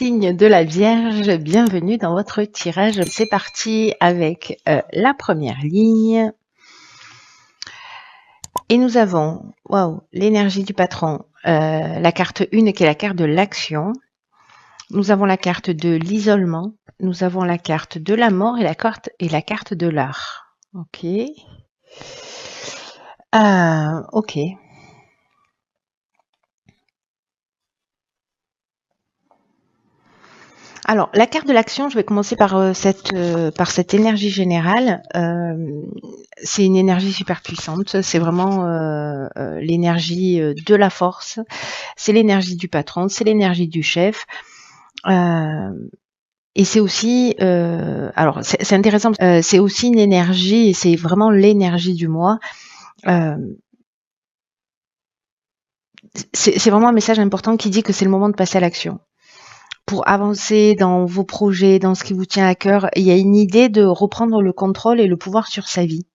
signe de la Vierge, bienvenue dans votre tirage. C'est parti avec la première ligne. Et nous avons l'énergie du patron, la carte 1 qui est la carte de l'action. Nous avons la carte de l'isolement. Nous avons la carte de la mort et la carte de l'art. Ok. Ok. Alors, la carte de l'action, je vais commencer par cette énergie générale. C'est une énergie super puissante. C'est vraiment l'énergie de la force. C'est l'énergie du patron. C'est l'énergie du chef. Et c'est aussi, alors c'est intéressant. C'est aussi une énergie, et c'est vraiment l'énergie du moi. C'est vraiment un message important qui dit que c'est le moment de passer à l'action. Pour avancer dans vos projets, dans ce qui vous tient à cœur, il y a une idée de reprendre le contrôle et le pouvoir sur sa vie.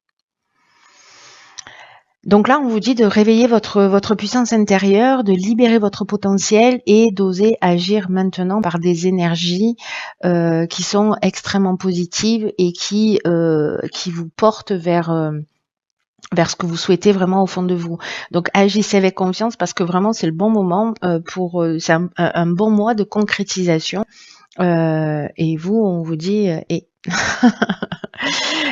Donc là, on vous dit de réveiller votre puissance intérieure, de libérer votre potentiel et d'oser agir maintenant par des énergies qui sont extrêmement positives et qui vous portent vers ce que vous souhaitez vraiment au fond de vous. Donc agissez avec confiance parce que vraiment c'est le bon moment c'est un bon mois de concrétisation. Et vous, on vous dit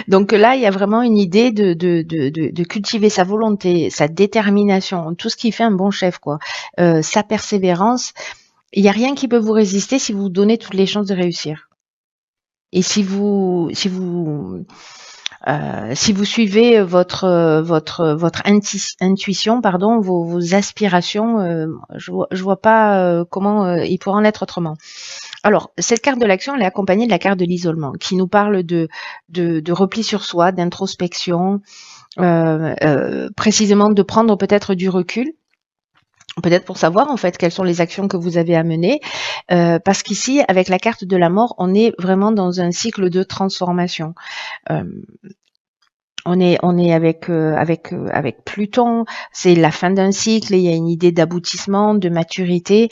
Donc là, il y a vraiment une idée de cultiver sa volonté, sa détermination, tout ce qui fait un bon chef, quoi. Sa persévérance. Il n'y a rien qui peut vous résister si vous vous donnez toutes les chances de réussir. Et si vous suivez votre intuition, pardon, vos aspirations, je vois pas comment il pourrait en être autrement. Alors, cette carte de l'action, elle est accompagnée de la carte de l'isolement, qui nous parle de repli sur soi, d'introspection, précisément de prendre peut-être du recul, peut-être pour savoir en fait quelles sont les actions que vous avez à mener, parce qu'ici, avec la carte de la mort, on est vraiment dans un cycle de transformation. On est avec Pluton, c'est la fin d'un cycle et il y a une idée d'aboutissement, de maturité.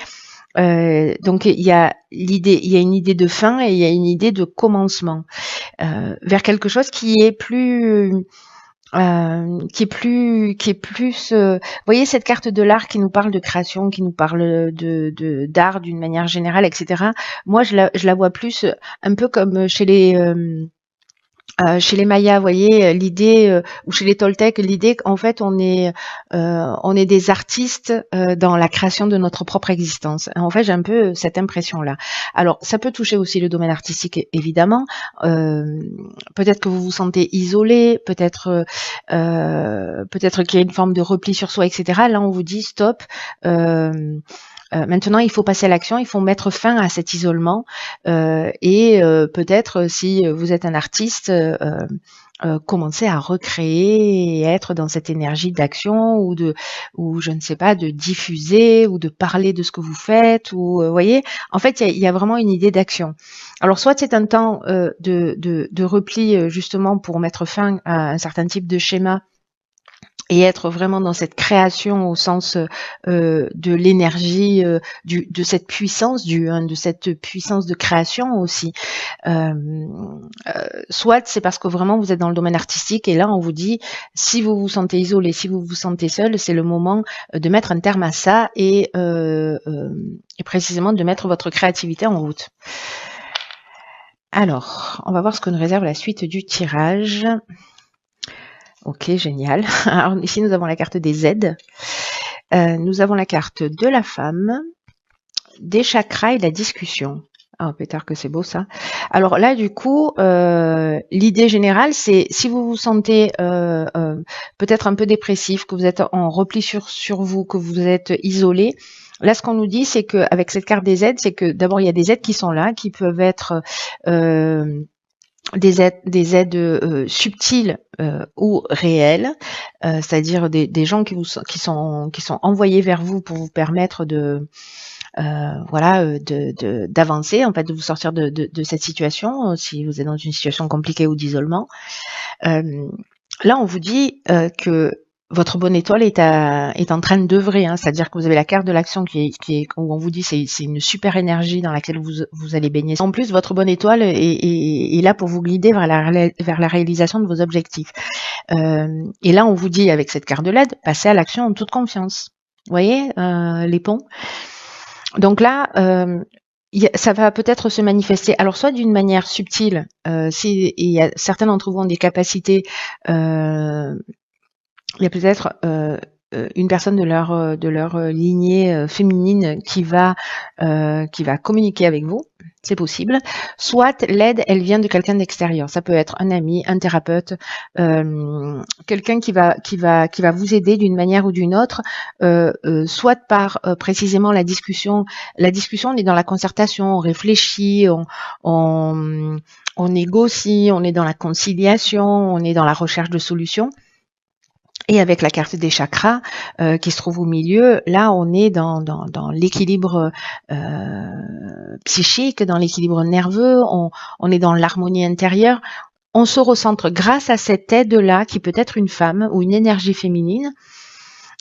Donc il y a une idée de fin et il y a une idée de commencement vers quelque chose qui est plus vous voyez cette carte de l'art qui nous parle de création, qui nous parle de d'art d'une manière générale, etc. Moi je la vois plus un peu comme chez les Mayas, vous voyez, l'idée, ou chez les Toltecs, l'idée qu'en fait on est des artistes dans la création de notre propre existence. En fait, j'ai un peu cette impression-là. Alors, ça peut toucher aussi le domaine artistique, évidemment. Peut-être que vous vous sentez isolé, peut-être qu'il y a une forme de repli sur soi, etc. Là, on vous dit stop. Maintenant, il faut passer à l'action, il faut mettre fin à cet isolement et peut-être si vous êtes un artiste, commencer à recréer et être dans cette énergie d'action ou je ne sais pas, de diffuser ou de parler de ce que vous faites ou voyez, en fait, il y a vraiment une idée d'action. Alors, soit c'est un temps de repli justement pour mettre fin à un certain type de schéma et être vraiment dans cette création au sens de l'énergie, de cette puissance, de cette puissance de création aussi. Soit c'est parce que vraiment vous êtes dans le domaine artistique et là on vous dit si vous vous sentez isolé, si vous vous sentez seul, c'est le moment de mettre un terme à ça et précisément de mettre votre créativité en route. Alors, on va voir ce que nous réserve la suite du tirage. Ok, génial. Alors ici, nous avons la carte des aides. Nous avons la carte de la femme, des chakras et de la discussion. Ah, pétard que c'est beau ça. Alors là, du coup, l'idée générale, c'est si vous vous sentez peut-être un peu dépressif, que vous êtes en repli sur vous, que vous êtes isolé, là, ce qu'on nous dit, c'est qu'avec cette carte des aides, c'est que d'abord, il y a des aides qui sont là, qui peuvent être des aides subtiles ou réelles, c'est-à-dire des gens qui sont envoyés vers vous pour vous permettre d'avancer, en fait, de vous sortir de cette situation si vous êtes dans une situation compliquée ou d'isolement. Là, on vous dit que votre bonne étoile est en train d'œuvrer, hein, c'est-à-dire que vous avez la carte de l'action où on vous dit c'est une super énergie dans laquelle vous allez baigner. En plus, votre bonne étoile est là pour vous guider vers la réalisation de vos objectifs. Et là, on vous dit avec cette carte de l'aide, passez à l'action en toute confiance. Vous voyez les ponts. Donc là, ça va peut-être se manifester, alors soit d'une manière subtile, si certains d'entre vous ont des capacités, il y a peut-être une personne de leur lignée féminine qui va communiquer avec vous, c'est possible. Soit l'aide, elle vient de quelqu'un d'extérieur. Ça peut être un ami, un thérapeute, quelqu'un qui va vous aider d'une manière ou d'une autre, soit par précisément la discussion. La discussion, on est dans la concertation, on réfléchit, on négocie, on est dans la conciliation, on est dans la recherche de solutions. Et avec la carte des chakras qui se trouve au milieu, là on est dans l'équilibre psychique, dans l'équilibre nerveux, on est dans l'harmonie intérieure. On se recentre grâce à cette aide-là qui peut être une femme ou une énergie féminine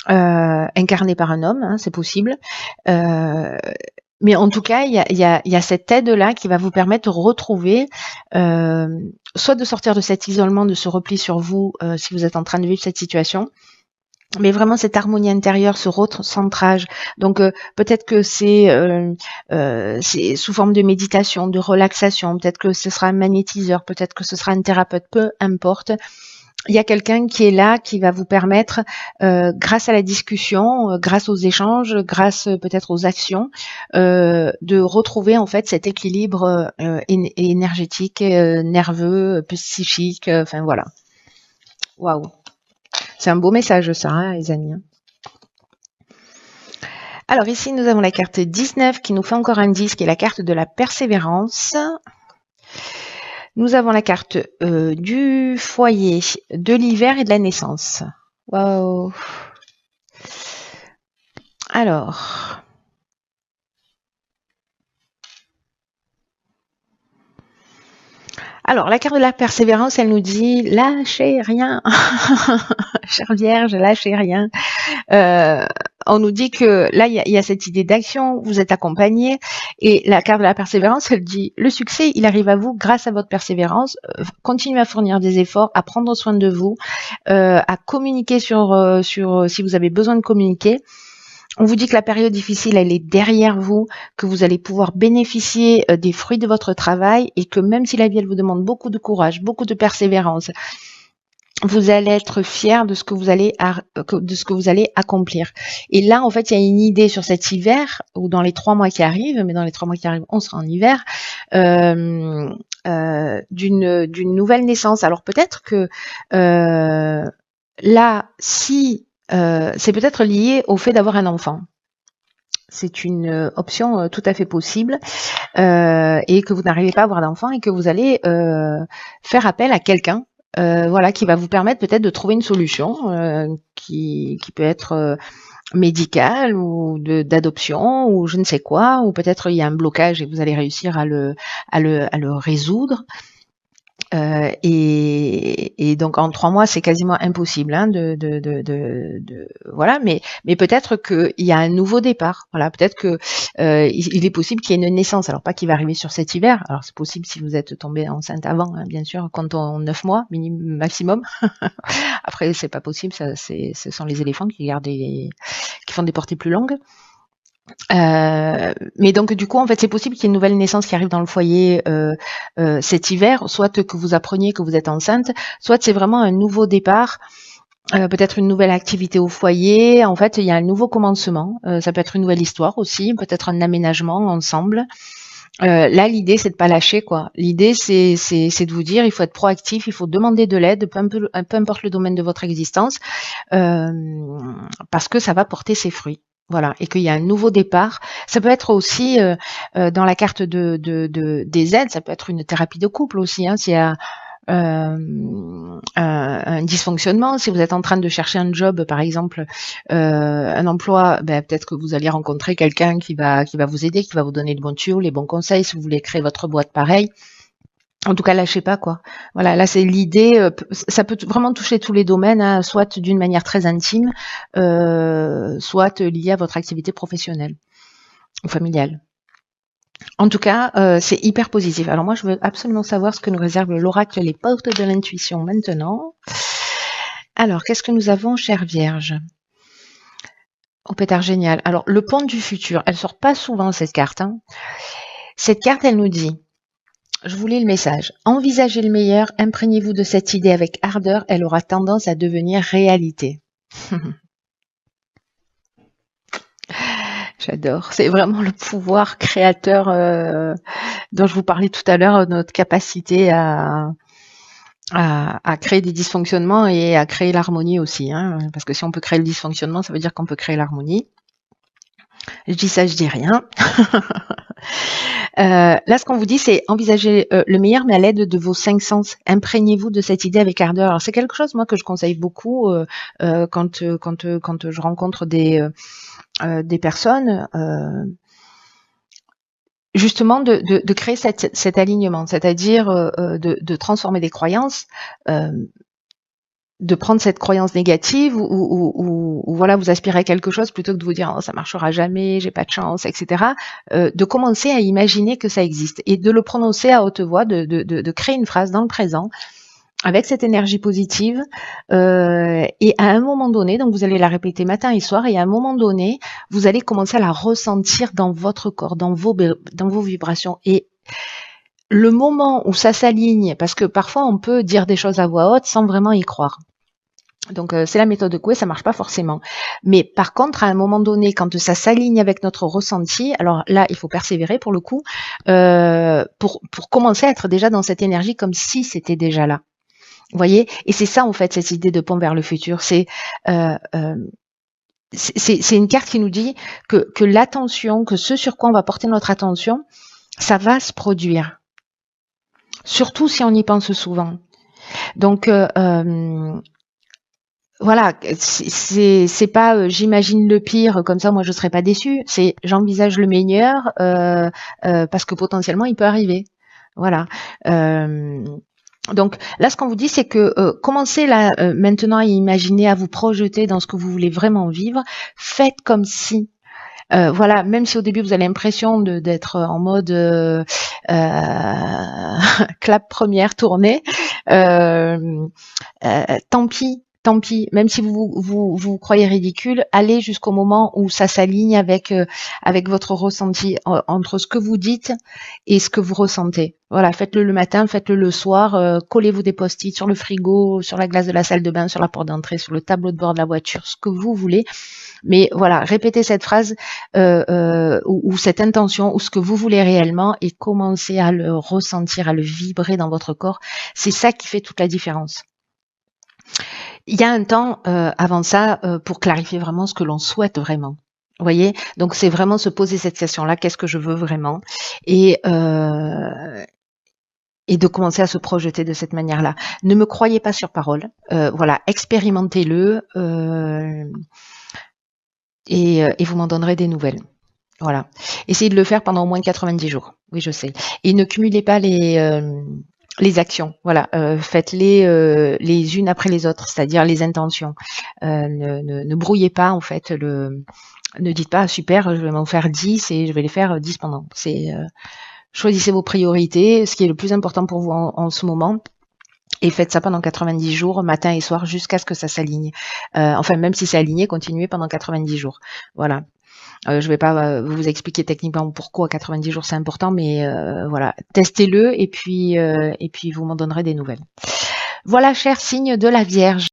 incarnée par un homme, hein, c'est possible. Mais en tout cas, il y a cette aide-là qui va vous permettre de retrouver, soit de sortir de cet isolement, de ce repli sur vous, si vous êtes en train de vivre cette situation, mais vraiment cette harmonie intérieure, ce recentrage. Donc peut-être que c'est sous forme de méditation, de relaxation, peut-être que ce sera un magnétiseur, peut-être que ce sera un thérapeute, peu importe. Il y a quelqu'un qui est là, qui va vous permettre, grâce à la discussion, grâce aux échanges, grâce peut-être aux actions, de retrouver en fait cet équilibre énergétique, nerveux, psychique, enfin voilà. Waouh, c'est un beau message ça, hein, les amis. Alors ici, nous avons la carte 19 qui nous fait encore un 10, qui est la carte de la persévérance. Nous avons la carte du foyer, de l'hiver et de la naissance. Waouh. Alors. Alors, la carte de la persévérance, elle nous dit « Lâchez rien ». Chère Vierge, lâchez rien. On nous dit que là, il y a cette idée d'action, vous êtes accompagné, et la carte de la persévérance, elle dit le succès, il arrive à vous grâce à votre persévérance. Continuez à fournir des efforts, à prendre soin de vous, à communiquer sur si vous avez besoin de communiquer. On vous dit que la période difficile, elle est derrière vous, que vous allez pouvoir bénéficier des fruits de votre travail, et que même si la vie, elle vous demande beaucoup de courage, beaucoup de persévérance, vous allez être fier de ce que vous allez accomplir. Et là, en fait, il y a une idée sur cet hiver, ou dans les 3 mois qui arrivent, mais dans les 3 mois qui arrivent, on sera en hiver, d'une nouvelle naissance. Alors peut-être que là, si c'est peut-être lié au fait d'avoir un enfant. C'est une option tout à fait possible, et que vous n'arrivez pas à avoir d'enfant et que vous allez faire appel à quelqu'un, voilà, qui va vous permettre peut-être de trouver une solution qui peut être médicale ou d'adoption ou je ne sais quoi, ou peut-être il y a un blocage et vous allez réussir à le résoudre. Et donc en 3 mois, c'est quasiment impossible, hein, voilà. Mais peut-être qu'il y a un nouveau départ. Voilà, peut-être que il est possible qu'il y ait une naissance. Alors pas qu'il va arriver sur cet hiver. Alors c'est possible si vous êtes tombé enceinte avant, hein, bien sûr, comptons 9 mois maximum. Après c'est pas possible. Ce sont les éléphants qui font des portées plus longues. Mais donc du coup en fait c'est possible qu'il y ait une nouvelle naissance qui arrive dans le foyer cet hiver, soit que vous appreniez que vous êtes enceinte, soit c'est vraiment un nouveau départ, peut-être une nouvelle activité au foyer. En fait il y a un nouveau commencement, ça peut être une nouvelle histoire aussi, peut-être un aménagement ensemble. Là l'idée c'est de pas lâcher quoi. L'idée c'est de vous dire il faut être proactif, il faut demander de l'aide, peu importe le domaine de votre existence, parce que ça va porter ses fruits. Voilà, et qu'il y a un nouveau départ. Ça peut être aussi dans la carte des aides, ça peut être une thérapie de couple aussi, hein, s'il y a un dysfonctionnement, si vous êtes en train de chercher un job, par exemple, un emploi, peut-être que vous allez rencontrer quelqu'un qui va vous aider, qui va vous donner de bons tuyaux, les bons conseils, si vous voulez créer votre boîte pareil. En tout cas, lâchez pas, quoi. Voilà, là, c'est l'idée. Ça peut vraiment toucher tous les domaines, hein, soit d'une manière très intime, soit liée à votre activité professionnelle ou familiale. En tout cas, c'est hyper positif. Alors moi, je veux absolument savoir ce que nous réserve l'oracle Les Portes de l'Intuition maintenant. Alors, qu'est-ce que nous avons, chère Vierge? Oh, pétard génial. Alors, le pont du futur, elle sort pas souvent, cette carte, hein. Cette carte, elle nous dit, je vous lis le message. Envisagez le meilleur, imprégnez-vous de cette idée avec ardeur, elle aura tendance à devenir réalité. J'adore. C'est vraiment le pouvoir créateur dont je vous parlais tout à l'heure, notre capacité à créer des dysfonctionnements et à créer l'harmonie aussi. Hein, parce que si on peut créer le dysfonctionnement, ça veut dire qu'on peut créer l'harmonie. Je dis ça, je dis rien. Là, ce qu'on vous dit, c'est envisager le meilleur, mais à l'aide de vos 5 sens. Imprégnez-vous de cette idée avec ardeur. Alors, c'est quelque chose, moi, que je conseille beaucoup quand je rencontre des personnes. Justement, de créer cet alignement, c'est-à-dire de transformer des croyances. De prendre cette croyance négative ou voilà, vous aspirez à quelque chose plutôt que de vous dire oh, ça marchera jamais, j'ai pas de chance, etc. De commencer à imaginer que ça existe et de le prononcer à haute voix, de créer une phrase dans le présent avec cette énergie positive et à un moment donné, donc vous allez la répéter matin et soir et à un moment donné, vous allez commencer à la ressentir dans votre corps, dans vos vibrations et le moment où ça s'aligne, parce que parfois on peut dire des choses à voix haute sans vraiment y croire. Donc c'est la méthode de Coué, ça marche pas forcément. Mais par contre, à un moment donné, quand ça s'aligne avec notre ressenti, alors là, il faut persévérer pour le coup, pour commencer à être déjà dans cette énergie comme si c'était déjà là. Vous voyez? Et c'est ça en fait cette idée de pont vers le futur. C'est une carte qui nous dit que l'attention, que ce sur quoi on va porter notre attention, ça va se produire. Surtout si on y pense souvent. Donc voilà, c'est pas j'imagine le pire, comme ça moi je serai pas déçue. C'est j'envisage le meilleur parce que potentiellement il peut arriver. Voilà. Donc là, ce qu'on vous dit, c'est que commencez là maintenant à imaginer, à vous projeter dans ce que vous voulez vraiment vivre. Faites comme si voilà, même si au début vous avez l'impression d'être en mode clap première tournée, tant pis, même si vous croyez ridicule, allez jusqu'au moment où ça s'aligne avec votre ressenti entre ce que vous dites et ce que vous ressentez. Voilà, faites-le le matin, faites-le le soir, collez-vous des post-it sur le frigo, sur la glace de la salle de bain, sur la porte d'entrée, sur le tableau de bord de la voiture, ce que vous voulez. Mais voilà, répétez cette phrase ou cette intention ou ce que vous voulez réellement et commencez à le ressentir, à le vibrer dans votre corps. C'est ça qui fait toute la différence. Il y a un temps avant ça pour clarifier vraiment ce que l'on souhaite vraiment. Vous voyez, donc c'est vraiment se poser cette question-là, qu'est-ce que je veux vraiment et de commencer à se projeter de cette manière-là. Ne me croyez pas sur parole, voilà, expérimentez-le et vous m'en donnerez des nouvelles. Voilà. Essayez de le faire pendant au moins 90 jours. Oui, je sais. Et ne cumulez pas les actions. Voilà. Faites-les les unes après les autres, c'est-à-dire les intentions. Ne brouillez pas, en fait, ne dites pas, super, je vais m'en faire 10 et je vais les faire 10 pendant. Choisissez vos priorités, ce qui est le plus important pour vous en ce moment. Et faites ça pendant 90 jours, matin et soir, jusqu'à ce que ça s'aligne. Enfin, même si c'est aligné, continuez pendant 90 jours. Voilà. Je vais pas vous expliquer techniquement pourquoi 90 jours c'est important, mais voilà, testez-le et puis vous m'en donnerez des nouvelles. Voilà, cher signe de la Vierge.